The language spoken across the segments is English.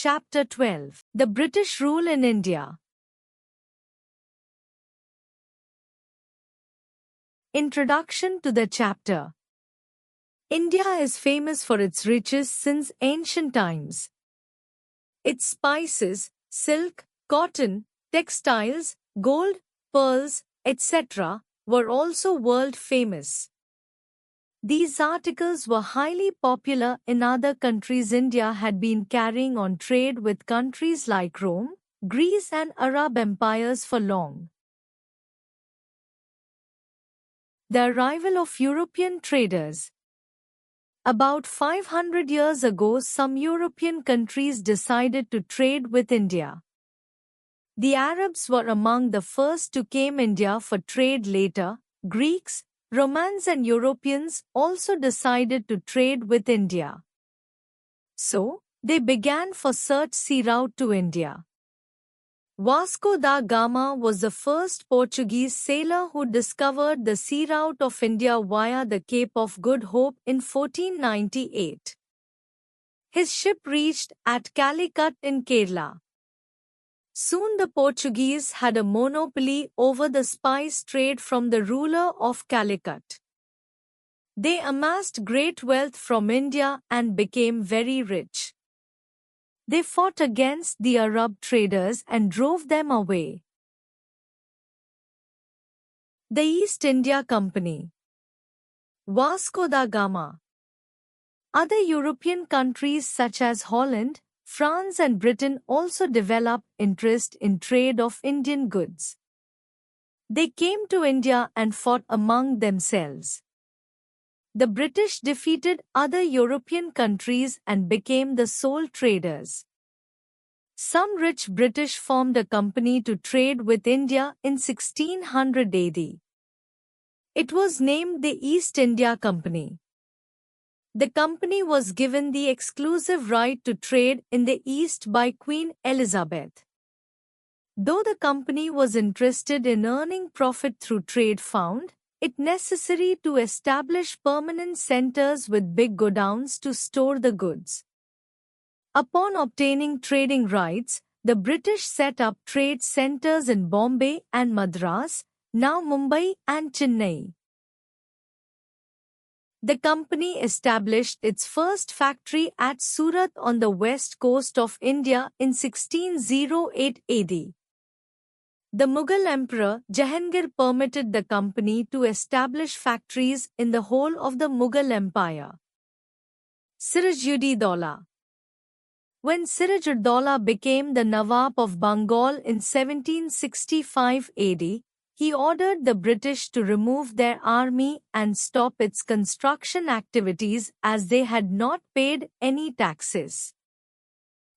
Chapter 12. The British Rule in India. Introduction to the chapter. India is famous for its riches since ancient times. Its spices, silk, cotton, textiles, gold, pearls, etc., were also world famous. These articles were highly popular in other countries. India had been carrying on trade with countries like Rome, Greece and Arab empires for long. The arrival of European traders. About 500 years ago, some European countries decided to trade with India. The Arabs were among the first to came India for trade. Later, Greeks, Romans and Europeans also decided to trade with India. So, they began for search sea route to India. Vasco da Gama was the first Portuguese sailor who discovered the sea route of India via the Cape of Good Hope in 1498. His ship reached at Calicut in Kerala. Soon the Portuguese had a monopoly over the spice trade from the ruler of Calicut. They amassed great wealth from India and became very rich. They fought against the Arab traders and drove them away. The East India Company. Vasco da Gama. Other European countries such as Holland, France and Britain also developed interest in trade of Indian goods. They came to India and fought among themselves. The British defeated other European countries and became the sole traders. Some rich British formed a company to trade with India in 1600 AD. It was named the East India Company. The company was given the exclusive right to trade in the East by Queen Elizabeth. Though the company was interested in earning profit through trade, found it necessary to establish permanent centers with big godowns to store the goods. Upon obtaining trading rights, the British set up trade centers in Bombay and Madras, now Mumbai and Chennai. The company established its first factory at Surat on the west coast of India in 1608 AD. The Mughal Emperor Jahangir permitted the company to establish factories in the whole of the Mughal Empire. Siraj-ud-Daulah. When Siraj-ud-Daulah became the Nawab of Bengal in 1765 AD, he ordered the British to remove their army and stop its construction activities as they had not paid any taxes.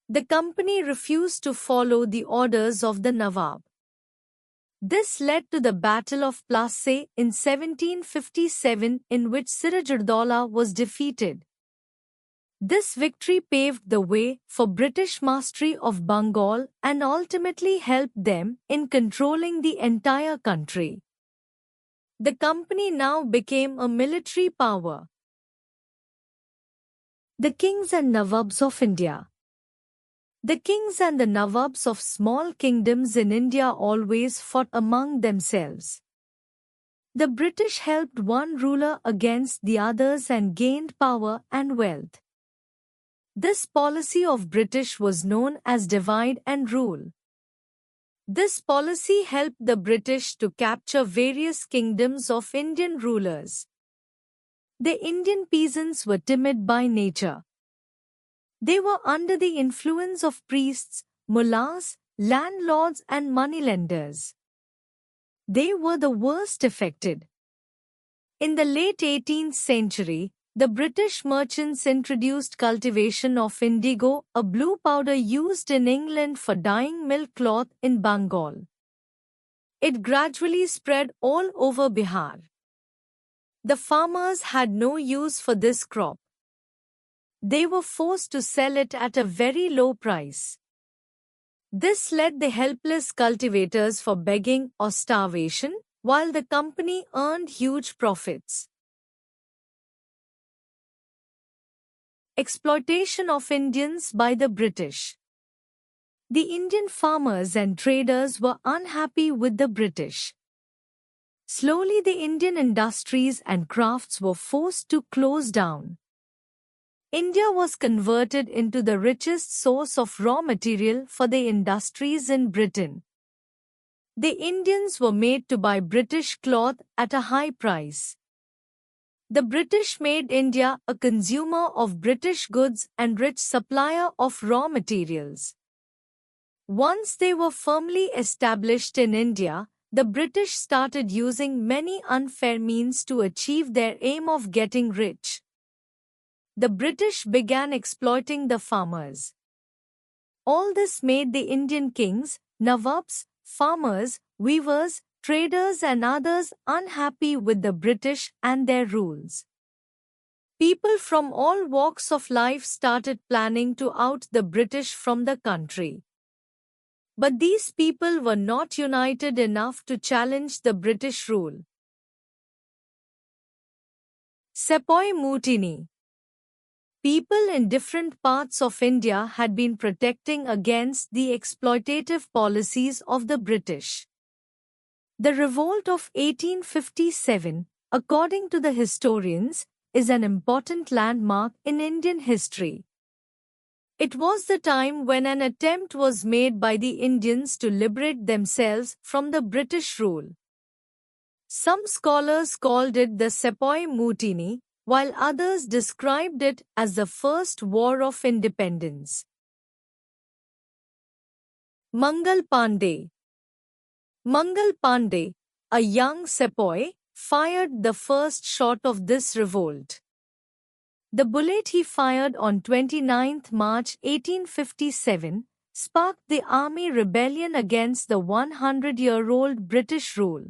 The company refused to follow the orders of the Nawab. This led to the Battle of Plassey in 1757, in which Siraj-ud-Daulah was defeated. This victory paved the way for British mastery of Bengal and ultimately helped them in controlling the entire country. The company now became a military power. The Kings and Nawabs of India. The kings and the Nawabs of small kingdoms in India always fought among themselves. The British helped one ruler against the others and gained power and wealth. This policy of British was known as divide and rule. This policy helped the British to capture various kingdoms of Indian rulers. The Indian peasants were timid by nature. They were under the influence of priests, mullahs, landlords and moneylenders. They were the worst affected. In the late 18th century, the British merchants introduced cultivation of indigo, a blue powder used in England for dyeing milk cloth in Bengal. It gradually spread all over Bihar. The farmers had no use for this crop. They were forced to sell it at a very low price. This led the helpless cultivators for begging or starvation, while the company earned huge profits. Exploitation of Indians by the British. The Indian farmers and traders were unhappy with the British. Slowly the Indian industries and crafts were forced to close down. India was converted into the richest source of raw material for the industries in Britain. The Indians were made to buy British cloth at a high price. The British made India a consumer of British goods and rich supplier of raw materials. Once they were firmly established in India, the British started using many unfair means to achieve their aim of getting rich. The British began exploiting the farmers. All this made the Indian kings, Nawabs, farmers, weavers, traders and others unhappy with the British and their rules. People from all walks of life started planning to out the British from the country. But these people were not united enough to challenge the British rule. Sepoy Mutiny. People in different parts of India had been protecting against the exploitative policies of the British. The revolt of 1857, according to the historians, is an important landmark in Indian history. It was the time when an attempt was made by the Indians to liberate themselves from the British rule. Some scholars called it the Sepoy Mutiny, while others described it as the First War of Independence. Mangal Pandey. Mangal Pandey, a young sepoy, fired the first shot of this revolt. The bullet he fired on 29 March 1857 sparked the army rebellion against the 100-year-old British rule.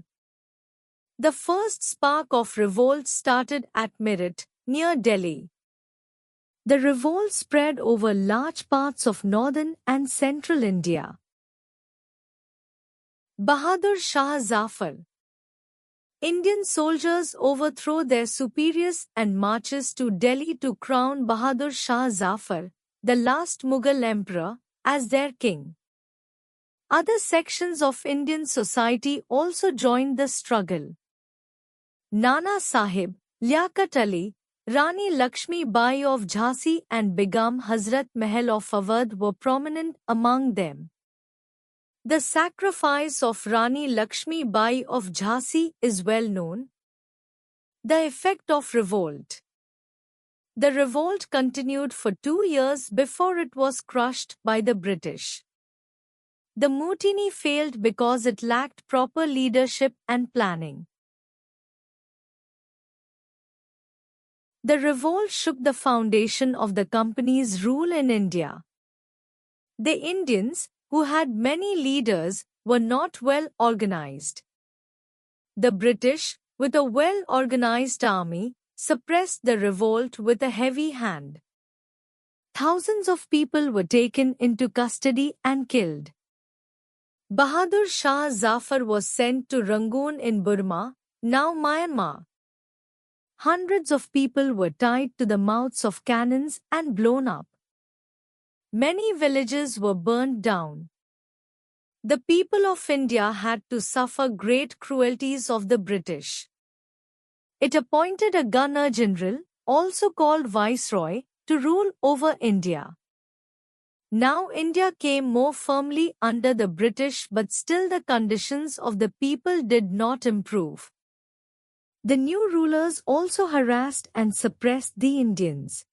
The first spark of revolt started at Meerut, near Delhi. The revolt spread over large parts of northern and central India. Bahadur Shah Zafar. Indian soldiers overthrow their superiors and marches to Delhi to crown Bahadur Shah Zafar, the last Mughal emperor, as their king. Other sections of Indian society also joined the struggle. Nana Sahib, Liaquat Ali, Rani Lakshmi Bai of Jhansi and Begum Hazrat Mahal of Awadh were prominent among them. The sacrifice of Rani Lakshmi Bai of Jhansi is well known. The effect of revolt. The revolt continued for 2 years before it was crushed by the British. The mutiny failed because it lacked proper leadership and planning. The revolt shook the foundation of the company's rule in India. The Indians, who had many leaders, were not well organized. The British, with a well-organized army, suppressed the revolt with a heavy hand. Thousands of people were taken into custody and killed. Bahadur Shah Zafar was sent to Rangoon in Burma, now Myanmar. Hundreds of people were tied to the mouths of cannons and blown up. Many villages were burned down. The people of India had to suffer great cruelties of the British. It appointed a Governor-General, also called Viceroy, to rule over India. Now India came more firmly under the British, but still the conditions of the people did not improve. The new rulers also harassed and suppressed the Indians.